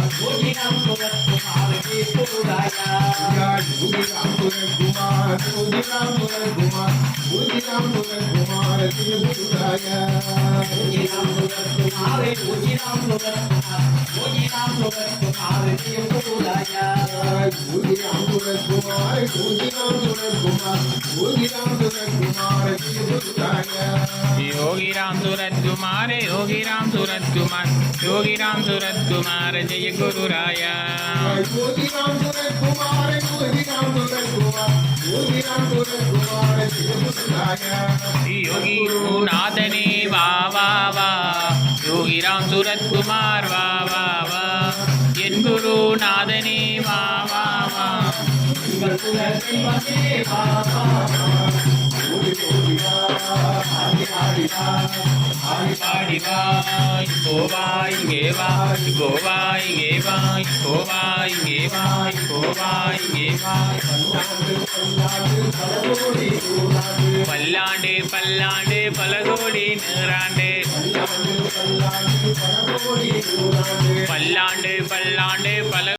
योगीराम सूरत कुमार जय गुरुराया योगीराम सूरत कुमार योगीराम सूरत कुमार योगीराम सूरत कुमार जय गुरुराया योगीराम सूरत कुमार योगीराम सूरत कुमार योगीराम सूरत कुमार जय गुरुराया योगीराम सूरत कुमार योगीराम सूरत कुमार योगीराम सूरत कुमार जय गुरुराया योगीराम सूरत कुमार योगीराम सूरत कुमार योगीराम सूरत कुमार जय गुरुराया योगीराम सूरत कुमार योगीराम सूरत कुमार योगीराम सूरत कुमार जय गुरुराया योगी गुरुनाथने वा वा वा योगीराम सूरत कुमार वा वा वा என் குருநாதனே வா வா வா பாடிவாய் கோவாய் கேவாய் கோவாய் கேவாய் கோவாய் கேவாய் கோவாய் கேவாய் பல்லாண்டு பல்லாண்டு பல கோடி நூறாண்டு பல்லாண்டு பல்லாண்டு பல